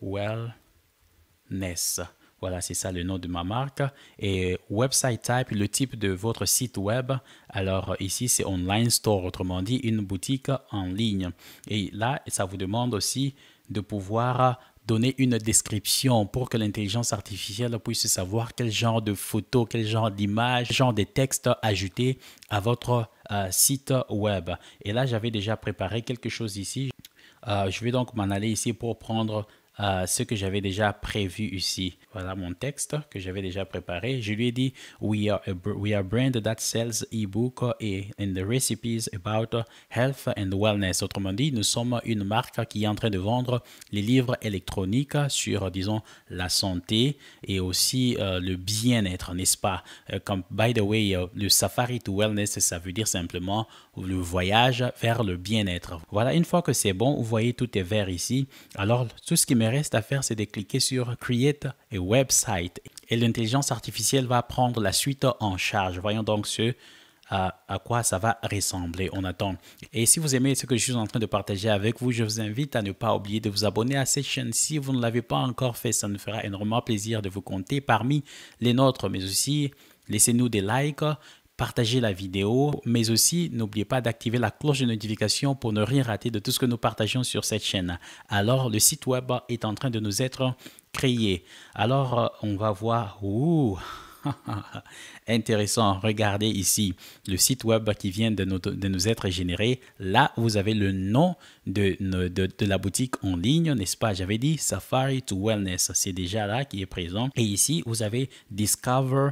Wellness. Voilà, c'est ça le nom de ma marque. Et website type, le type de votre site web. Alors ici, c'est online store, autrement dit, une boutique en ligne. Et là, ça vous demande aussi de pouvoir donner une description pour que l'intelligence artificielle puisse savoir quel genre de photos, quel genre d'images, quel genre de textes ajouter à votre site web. Et là, j'avais déjà préparé quelque chose ici. Je vais donc m'en aller ici pour prendre ce que j'avais déjà prévu ici. Voilà mon texte que j'avais déjà préparé. Je lui ai dit we are a brand that sells e-book and the recipes about health and wellness. Autrement dit, nous sommes une marque qui est en train de vendre les livres électroniques sur, disons, la santé et aussi le bien-être, n'est-ce pas? Comme, by the way, le Safari to Wellness, ça veut dire simplement le voyage vers le bien-être. Voilà, une fois que c'est bon, vous voyez tout est vert ici. Alors, tout ce qui me reste à faire, c'est de cliquer sur Create a Website et l'intelligence artificielle va prendre la suite en charge. Voyons donc à quoi ça va ressembler. On attend. Et si vous aimez ce que je suis en train de partager avec vous, je vous invite à ne pas oublier de vous abonner à cette chaîne. Si vous ne l'avez pas encore fait, ça nous fera énormément plaisir de vous compter parmi les nôtres, mais aussi laissez-nous des likes, partagez la vidéo, mais aussi n'oubliez pas d'activer la cloche de notification pour ne rien rater de tout ce que nous partageons sur cette chaîne. Alors, le site web est en train de nous être créé. Alors, on va voir... Intéressant, regardez ici le site web qui vient de nous être généré. Là, vous avez le nom de la boutique en ligne, n'est-ce pas? J'avais dit Safari to Wellness, c'est déjà là qui est présent. Et ici, vous avez Discover.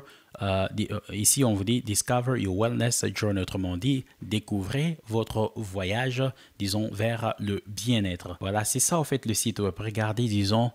Ici, on vous dit Discover your wellness journey, autrement dit, découvrez votre voyage, disons, vers le bien-être. Voilà, c'est ça, en fait, le site web. Regardez, disons,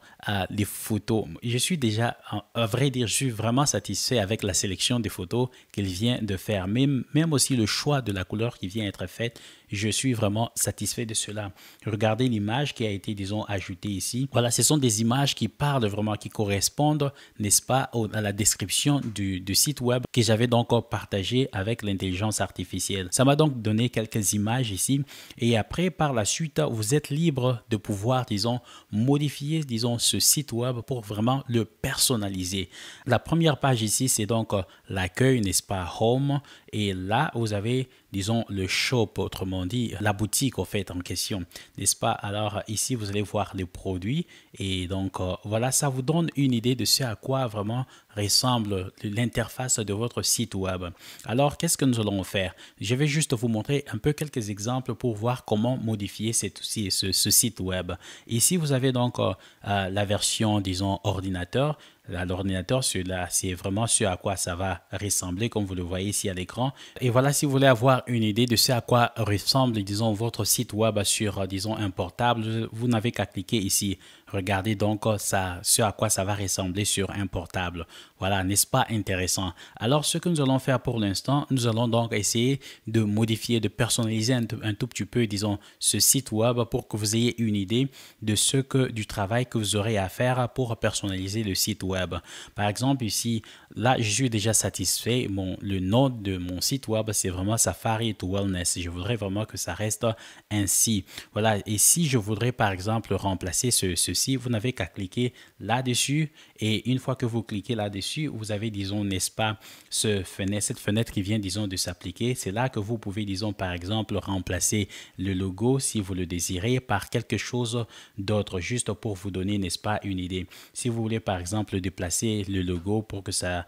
les photos. Je suis déjà, à vrai dire, je suis vraiment satisfait avec la sélection des photos qu'il vient de faire. Même aussi le choix de la couleur qui vient être faite. Je suis vraiment satisfait de cela. Regardez l'image qui a été, disons, ajoutée ici. Voilà, ce sont des images qui parlent vraiment, qui correspondent, n'est-ce pas, à la description du site web que j'avais donc partagé avec l'intelligence artificielle. Ça m'a donc donné quelques images ici. Et après, par la suite, vous êtes libre de pouvoir, disons, modifier, disons, ce site web pour vraiment le personnaliser. La première page ici, c'est donc l'accueil, n'est-ce pas, Home. Et là, vous avez, disons, le shop, autrement dit, la boutique, au fait, en question, n'est-ce pas? Alors, ici, vous allez voir les produits. Et donc, voilà, ça vous donne une idée de ce à quoi vraiment ressemble l'interface de votre site web. Alors, qu'est-ce que nous allons faire? Je vais juste vous montrer un peu quelques exemples pour voir comment modifier ce site web. Ici, vous avez donc la version, disons, ordinateur. L'ordinateur, c'est vraiment ce à quoi ça va ressembler, comme vous le voyez ici à l'écran. Et voilà, si vous voulez avoir une idée de ce à quoi ressemble, disons, votre site web sur, disons, un portable, vous n'avez qu'à cliquer ici. regardez donc ce à quoi ça va ressembler sur un portable. Voilà, n'est-ce pas intéressant? Alors, ce que nous allons faire pour l'instant, nous allons donc essayer de modifier, de personnaliser un tout petit peu, disons, ce site web pour que vous ayez une idée du travail que vous aurez à faire pour personnaliser le site web. Par exemple, ici, là, je suis déjà satisfait. Le nom de mon site web, c'est vraiment Safari to Wellness. Je voudrais vraiment que ça reste ainsi. Voilà, et si je voudrais, par exemple, remplacer ceci, vous n'avez qu'à cliquer là-dessus et une fois que vous cliquez là-dessus, vous avez, disons, n'est-ce pas, cette fenêtre qui vient, disons, de s'appliquer. C'est là que vous pouvez, disons, par exemple, remplacer le logo, si vous le désirez, par quelque chose d'autre, juste pour vous donner, n'est-ce pas, une idée. Si vous voulez, par exemple, déplacer le logo pour que ça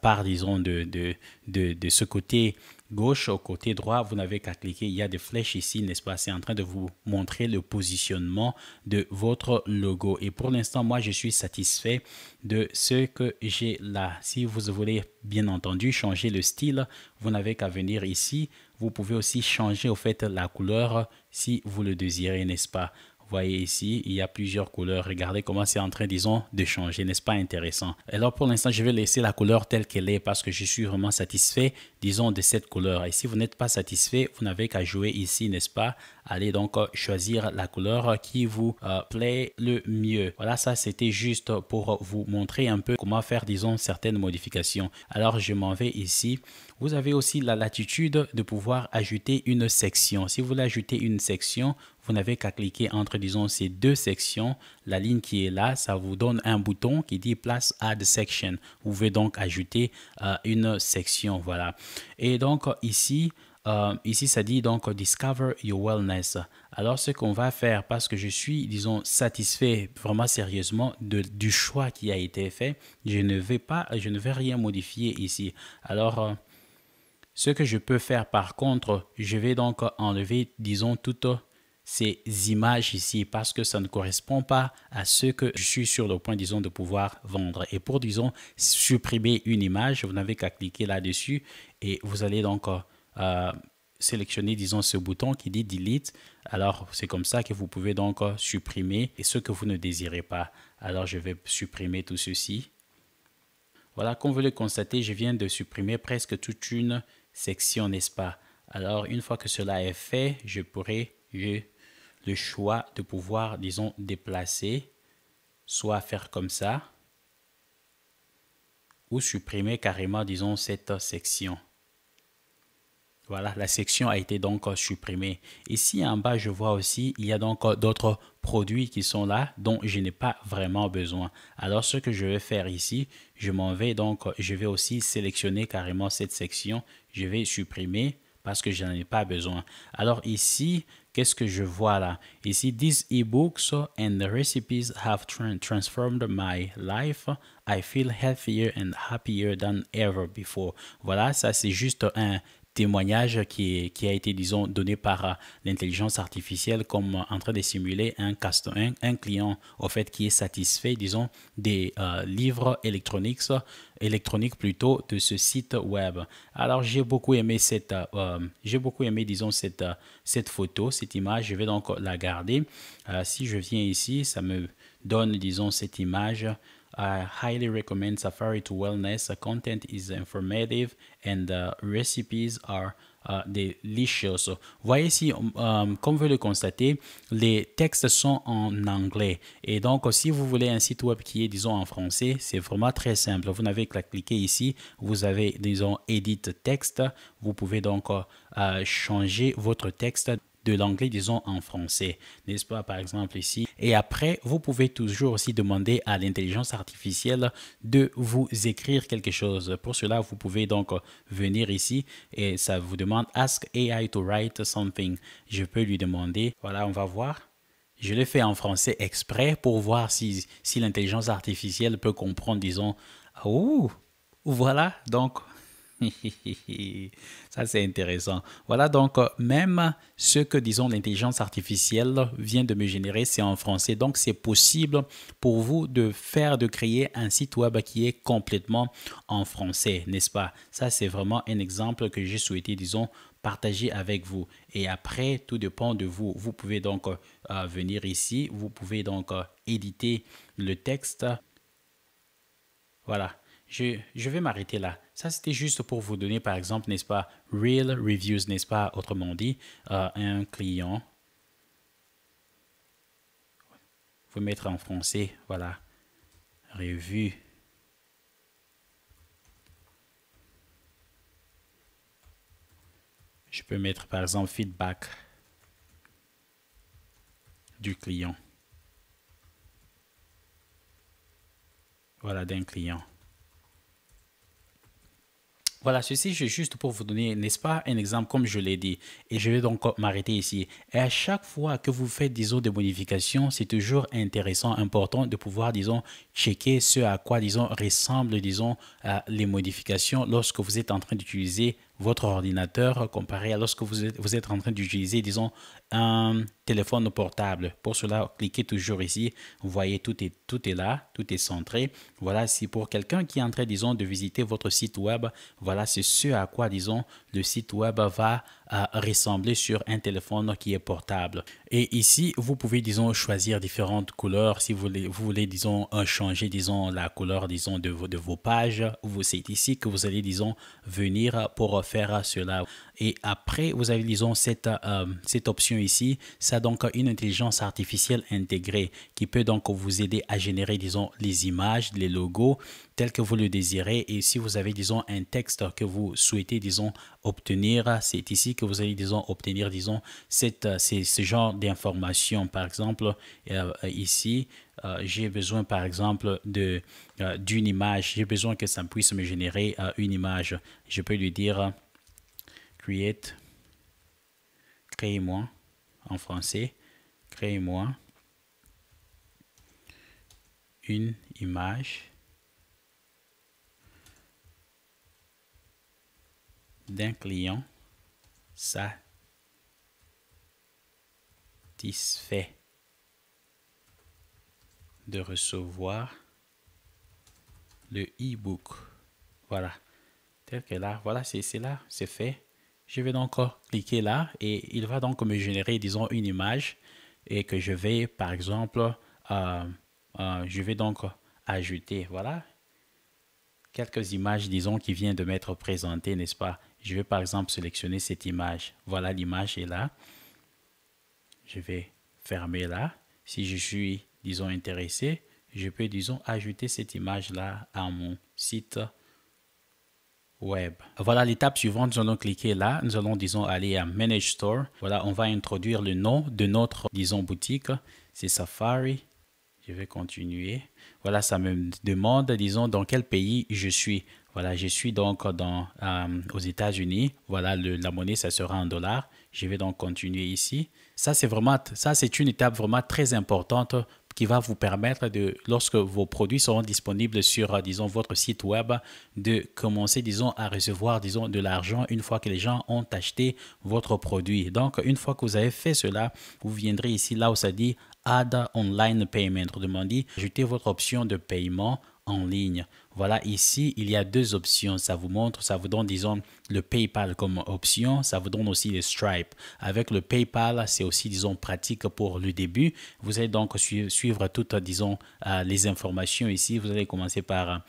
part, disons, de ce côté gauche au côté droit, vous n'avez qu'à cliquer. Il y a des flèches ici, n'est-ce pas? C'est en train de vous montrer le positionnement de votre logo. Et pour l'instant, moi, je suis satisfait de ce que j'ai là. Si vous voulez, bien entendu, changer le style, vous n'avez qu'à venir ici. Vous pouvez aussi changer, au fait, la couleur si vous le désirez, n'est-ce pas? Vous voyez ici, il y a plusieurs couleurs. Regardez comment c'est en train, disons, de changer. N'est-ce pas intéressant? Alors, pour l'instant, je vais laisser la couleur telle qu'elle est parce que je suis vraiment satisfait, disons, de cette couleur. Et si vous n'êtes pas satisfait, vous n'avez qu'à jouer ici, n'est-ce pas? Allez donc choisir la couleur qui vous plaît le mieux. Voilà, ça, c'était juste pour vous montrer un peu comment faire, disons, certaines modifications. Alors, je m'en vais ici. Vous avez aussi la latitude de pouvoir ajouter une section. Si vous voulez ajouter une section, vous n'avez qu'à cliquer entre, disons, ces deux sections. La ligne qui est là, ça vous donne un bouton qui dit Place Add Section. Vous pouvez donc ajouter une section, voilà. Et donc, ici, ça dit donc Discover Your Wellness. Alors, ce qu'on va faire, parce que je suis, disons, satisfait vraiment sérieusement du choix qui a été fait, je ne vais rien modifier ici. Alors, ce que je peux faire par contre, je vais donc enlever, disons, toutes ces images ici parce que ça ne correspond pas à ce que je suis sur le point, disons, de pouvoir vendre. Et pour, disons, supprimer une image, vous n'avez qu'à cliquer là-dessus et vous allez donc sélectionner, disons, ce bouton qui dit Delete. Alors, c'est comme ça que vous pouvez donc supprimer ce que vous ne désirez pas. Alors, je vais supprimer tout ceci. Voilà, comme vous le constatez, je viens de supprimer presque toute une section, n'est-ce pas? Alors, une fois que cela est fait, j'ai le choix de pouvoir, disons, déplacer, soit faire comme ça, ou supprimer carrément, disons, cette section. Voilà, la section a été donc supprimée. Ici en bas, je vois aussi, il y a donc d'autres produits qui sont là dont je n'ai pas vraiment besoin. Alors, ce que je vais faire ici, je vais aussi sélectionner carrément cette section. Je vais supprimer parce que je n'en ai pas besoin. Alors ici, qu'est-ce que je vois là? Ici, these ebooks and the recipes have transformed my life. I feel healthier and happier than ever before. Voilà, ça c'est juste un témoignage qui a été, disons, donné par l'intelligence artificielle comme en train de simuler un client, au fait, qui est satisfait, disons, des livres électroniques plutôt de ce site web. Alors, j'ai beaucoup aimé disons, cette photo, cette image. Je vais donc la garder. Si je viens ici, ça me donne, disons, cette image. I highly recommend Safari to Wellness. The content is informative and the recipes are delicious. Vous voyez ici, comme vous le constatez, les textes sont en anglais. Et donc, si vous voulez un site web qui est, disons, en français, c'est vraiment très simple. Vous n'avez qu'à cliquer ici. Vous avez, disons, Edit texte. Vous pouvez donc changer votre texte de l'anglais, disons, en français, n'est-ce pas, par exemple ici. Et après, vous pouvez toujours aussi demander à l'intelligence artificielle de vous écrire quelque chose. Pour cela, vous pouvez donc venir ici et ça vous demande « Ask AI to write something ». Je peux lui demander, voilà, on va voir. Je l'ai fait en français exprès pour voir si l'intelligence artificielle peut comprendre, disons, « Oh, voilà, donc… » Ça, c'est intéressant. Voilà, donc, même ce que, disons, l'intelligence artificielle vient de me générer, c'est en français. Donc, c'est possible pour vous de créer un site web qui est complètement en français, n'est-ce pas? Ça, c'est vraiment un exemple que j'ai souhaité, disons, partager avec vous. Et après, tout dépend de vous. Vous pouvez donc venir ici. Vous pouvez donc éditer le texte. Voilà. Je vais m'arrêter là. Ça, c'était juste pour vous donner, par exemple, n'est-ce pas, Real Reviews, n'est-ce pas, autrement dit, un client. Vous mettre en français, voilà, revue. Je peux mettre, par exemple, feedback du client. Voilà, d'un client. Voilà, ceci, c'est juste pour vous donner, n'est-ce pas, un exemple comme je l'ai dit. Et je vais donc m'arrêter ici. Et à chaque fois que vous faites, disons, des modifications, c'est toujours intéressant, important de pouvoir, disons, checker ce à quoi, disons, ressemblent, disons, les modifications lorsque vous êtes en train d'utiliser votre ordinateur comparé à lorsque vous êtes en train d'utiliser, disons, un téléphone portable. Pour cela, cliquez toujours ici. Vous voyez, tout est là, tout est centré. Voilà, si pour quelqu'un qui est en train, disons, de visiter votre site web, voilà, c'est ce à quoi, disons, le site web va ressembler sur un téléphone qui est portable. Et ici, vous pouvez, disons, choisir différentes couleurs. Si vous voulez, disons, changer, disons, la couleur, disons, de vos pages, c'est ici que vous allez, disons, venir pour faire cela. Et après, vous avez, disons, cette option ici. Ça a donc une intelligence artificielle intégrée qui peut donc vous aider à générer, disons, les images, les logos tels que vous le désirez. Et si vous avez, disons, un texte que vous souhaitez, disons, obtenir, c'est ici que vous allez, disons, obtenir, disons, ce genre d'informations. Par exemple, ici, j'ai besoin, par exemple, d'une image. J'ai besoin que ça puisse me générer une image. Je peux lui dire créez-moi en français, créez-moi une image d'un client satisfait de recevoir le e-book. Voilà, tel que là, voilà, c'est là, c'est fait. Je vais donc cliquer là et il va donc me générer, disons, une image et que je vais, par exemple, je vais donc ajouter, voilà, quelques images, disons, qui viennent de m'être présentées, n'est-ce pas? Je vais, par exemple, sélectionner cette image. Voilà, l'image est là. Je vais fermer là. Si je suis, disons, intéressé, je peux, disons, ajouter cette image-là à mon site web. Voilà l'étape suivante, nous allons cliquer là, nous allons, disons, aller à Manage Store. Voilà, on va introduire le nom de notre, disons, boutique, c'est Safari. Je vais continuer. Voilà, ça me demande, disons, dans quel pays je suis. Voilà, je suis donc aux États-Unis. Voilà, la monnaie, ça sera en dollars. Je vais donc continuer ici. Ça, c'est une étape vraiment très importante qui va vous permettre de, lorsque vos produits seront disponibles sur, disons, votre site web, de commencer, disons, à recevoir, disons, de l'argent une fois que les gens ont acheté votre produit. Donc, une fois que vous avez fait cela, vous viendrez ici, là où ça dit Add Online Payment. Autrement dit, ajoutez votre option de paiement en ligne. Voilà, ici, il y a deux options. Ça vous montre, ça vous donne, disons, le PayPal comme option. Ça vous donne aussi le Stripe. Avec le PayPal, c'est aussi, disons, pratique pour le début. Vous allez donc suivre toutes, disons, les informations ici. Vous allez commencer par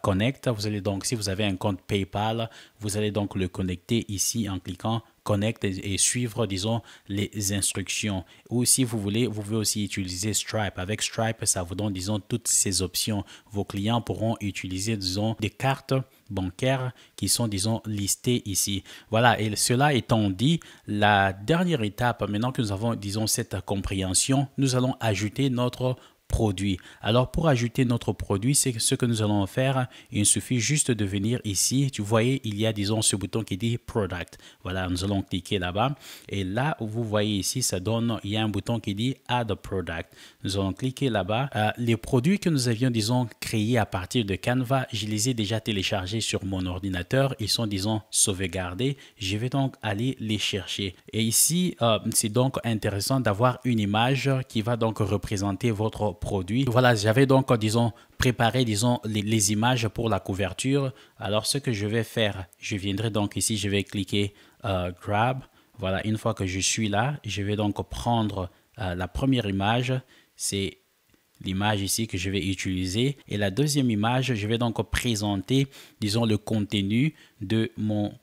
Connect. Vous allez donc, si vous avez un compte PayPal, vous allez donc le connecter ici en cliquant Connect et suivre, disons, les instructions. Ou si vous voulez, vous pouvez aussi utiliser Stripe. Avec Stripe, ça vous donne, disons, toutes ces options. Vos clients pourront utiliser, disons, des cartes bancaires qui sont, disons, listées ici. Voilà, et cela étant dit, la dernière étape, maintenant que nous avons, disons, cette compréhension, nous allons ajouter notre produit. Alors, pour ajouter notre produit, c'est ce que nous allons faire. Il suffit juste de venir ici. Tu voyez, il y a, disons, ce bouton qui dit Product. Voilà, nous allons cliquer là-bas. Et là, vous voyez ici, ça donne, il y a un bouton qui dit Add Product. Nous allons cliquer là-bas. Les produits que nous avions, disons, créés à partir de Canva, je les ai déjà téléchargés sur mon ordinateur. Ils sont, disons, sauvegardés. Je vais donc aller les chercher. Et ici, c'est donc intéressant d'avoir une image qui va donc représenter votre produit. Voilà, j'avais donc, disons, préparé, disons, les images pour la couverture. Alors, ce que je vais faire, je viendrai donc ici, je vais cliquer Grab. Voilà, une fois que je suis là, je vais donc prendre la première image. C'est l'image ici que je vais utiliser. Et la deuxième image, je vais donc présenter, disons, le contenu de mon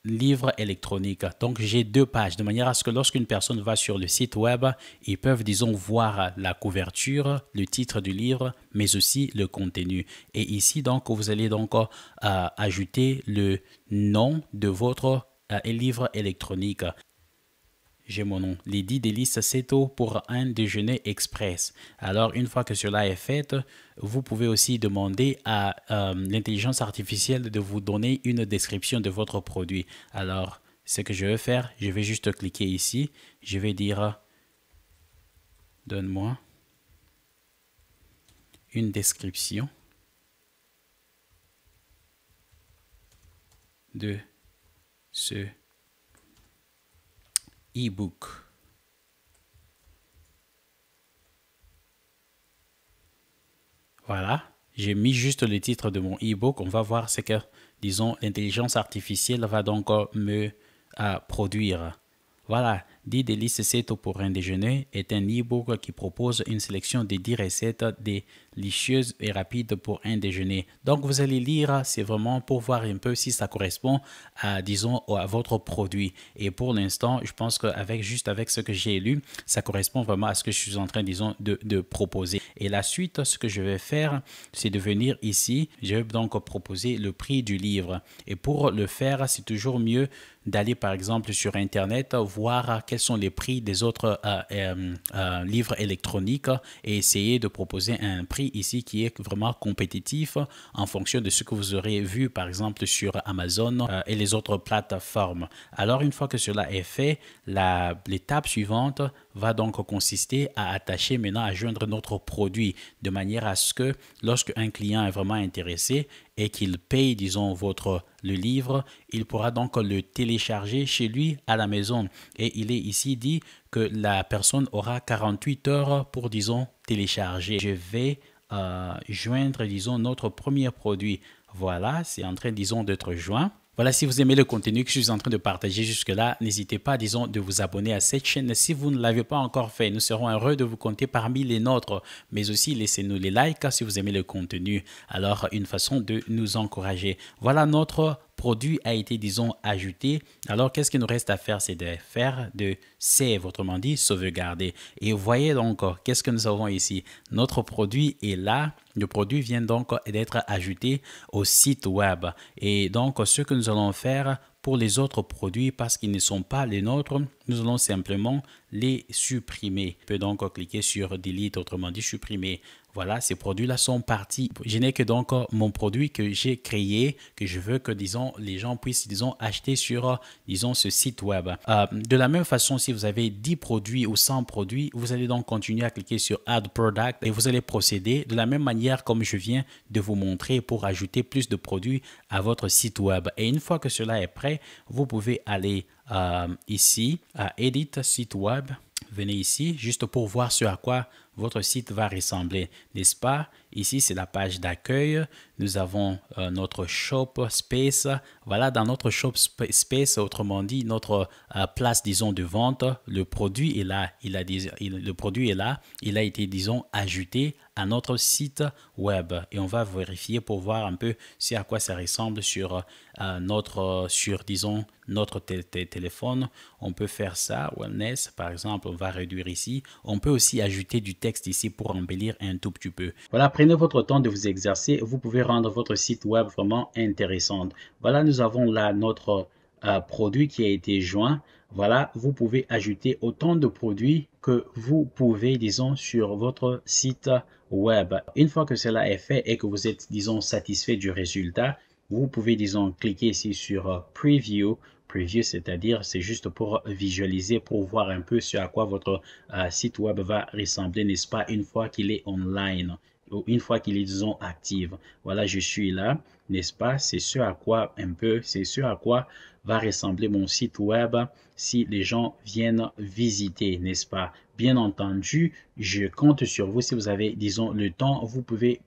livre électronique. Donc, j'ai deux pages de manière à ce que lorsqu'une personne va sur le site web, ils peuvent, disons, voir la couverture, le titre du livre, mais aussi le contenu. Et ici, donc, vous allez donc ajouter le nom de votre livre électronique. J'ai mon nom, Lady Délice Seto pour un déjeuner express. Alors, une fois que cela est fait, vous pouvez aussi demander à l'intelligence artificielle de vous donner une description de votre produit. Alors, ce que je vais faire, je vais juste cliquer ici. Je vais dire, donne-moi une description de ce e-book. Voilà, j'ai mis juste le titre de mon e-book. On va voir ce que, disons, l'intelligence artificielle va donc me produire. Voilà, 10 délices Seto pour un déjeuner est un e-book qui propose une sélection de 10 recettes délicieuses et rapides pour un déjeuner. Donc, vous allez lire, c'est vraiment pour voir un peu si ça correspond à, disons, à votre produit. Et pour l'instant, je pense qu'avec juste avec ce que j'ai lu, ça correspond vraiment à ce que je suis en train, disons, de proposer. Et la suite, ce que je vais faire, c'est de venir ici. Je vais donc proposer le prix du livre. Et pour le faire, c'est toujours mieux d'aller par exemple sur Internet, voir quels sont les prix des autres livres électroniques et essayer de proposer un prix ici qui est vraiment compétitif en fonction de ce que vous aurez vu par exemple sur Amazon et les autres plateformes. Alors une fois que cela est fait, l'étape suivante va donc consister à attacher maintenant, à joindre notre produit de manière à ce que lorsque un client est vraiment intéressé et qu'il paye, disons, le livre, il pourra donc le télécharger chez lui à la maison. Et il est ici dit que la personne aura 48 heures pour, disons, télécharger. Je vais joindre, disons, notre premier produit. Voilà, c'est en train, disons, d'être joint. Voilà, si vous aimez le contenu que je suis en train de partager jusque-là, n'hésitez pas, disons, de vous abonner à cette chaîne. Si vous ne l'avez pas encore fait, nous serons heureux de vous compter parmi les nôtres. Mais aussi, laissez-nous les likes si vous aimez le contenu. Alors, une façon de nous encourager. Voilà, notre produit a été, disons, ajouté. Alors, qu'est-ce qu'il nous reste à faire? C'est de faire de save, autrement dit, sauvegarder. Et vous voyez donc, qu'est-ce que nous avons ici? Notre produit est là. Le produit vient donc d'être ajouté au site web. Et donc, ce que nous allons faire pour les autres produits, parce qu'ils ne sont pas les nôtres, nous allons simplement les supprimer. On peut donc cliquer sur Delete, autrement dit supprimer. Voilà, ces produits-là sont partis. Je n'ai que donc mon produit que j'ai créé, que je veux que, disons, les gens puissent, disons, acheter sur, disons, ce site web. De la même façon, si vous avez 10 produits ou 100 produits, vous allez donc continuer à cliquer sur Add Product et vous allez procéder de la même manière comme je viens de vous montrer pour ajouter plus de produits à votre site web. Et une fois que cela est prêt, vous pouvez aller ici à Edit Site Web. Venez ici juste pour voir ce à quoi votre site va ressembler, n'est-ce pas? Ici, c'est la page d'accueil. Nous avons notre Shop Space. Voilà, dans notre Shop Space, autrement dit, notre place, disons, de vente, le produit est là. Le produit est là. Il a été, disons, ajouté à notre site web. Et on va vérifier pour voir un peu ce à quoi ça ressemble sur disons, notre téléphone. On peut faire ça. Wellness, par exemple, on va réduire ici. On peut aussi ajouter du texte ici pour embellir un tout petit peu. Voilà, prenez votre temps de vous exercer. Vous pouvez rendre votre site web vraiment intéressant. Voilà, nous avons là notre produit qui a été joint. Voilà, vous pouvez ajouter autant de produits que vous pouvez, disons, sur votre site web. Une fois que cela est fait et que vous êtes, disons, satisfait du résultat, vous pouvez, disons, cliquer ici sur Preview. Preview, c'est-à-dire, c'est juste pour visualiser, pour voir un peu ce à quoi votre site web va ressembler, n'est-ce pas, une fois qu'il est online. une fois qu'il est, disons, actif. Voilà, je suis là, n'est-ce pas? C'est ce à quoi c'est ce à quoi va ressembler mon site web si les gens viennent visiter, n'est-ce pas? Bien entendu, je compte sur vous. Si vous avez, disons, le temps, vous pouvez,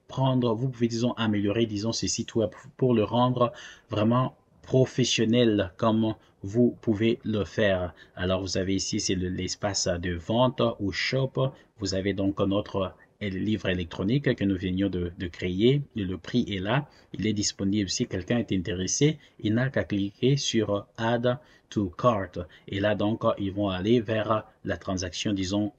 disons, améliorer, disons, ce site web pour le rendre vraiment professionnel comme vous pouvez le faire. Alors, vous avez ici, c'est l'espace de vente ou shop. Vous avez donc notre livre électronique que nous venions de créer. Et le prix est là. Il est disponible. Si quelqu'un est intéressé, il n'a qu'à cliquer sur Add to Cart. Et là, donc, ils vont aller vers la transaction, disons,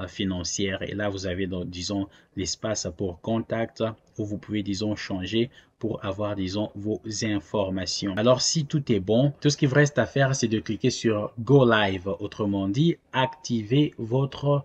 financière. Et là, vous avez, donc, disons, l'espace pour contact où vous pouvez, disons, changer pour avoir, disons, vos informations. Alors, si tout est bon, tout ce qu'il vous reste à faire, c'est de cliquer sur Go Live. Autrement dit, activez votre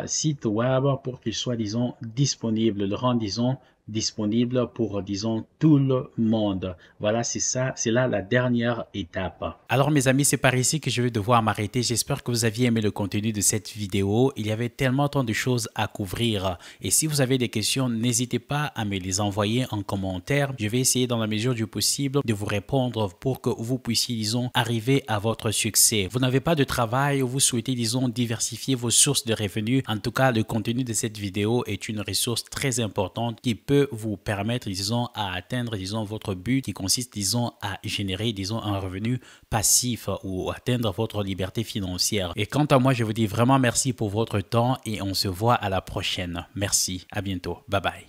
site web pour qu'il soit, disons, disponible, le rendre, disons, disponible pour, disons, tout le monde. Voilà, c'est ça, c'est là la dernière étape. Alors mes amis, c'est par ici que je vais devoir m'arrêter. J'espère que vous aviez aimé le contenu de cette vidéo. Il y avait tellement tant de choses à couvrir. Et si vous avez des questions, n'hésitez pas à me les envoyer en commentaire. Je vais essayer dans la mesure du possible de vous répondre pour que vous puissiez, disons, arriver à votre succès. Vous n'avez pas de travail ou vous souhaitez, disons, diversifier vos sources de revenus. En tout cas, le contenu de cette vidéo est une ressource très importante qui peut vous permettre, disons, à atteindre, disons, votre but qui consiste, disons, à générer, disons, un revenu passif ou atteindre votre liberté financière. Et quant à moi, je vous dis vraiment merci pour votre temps et on se voit à la prochaine. Merci, à bientôt. Bye bye.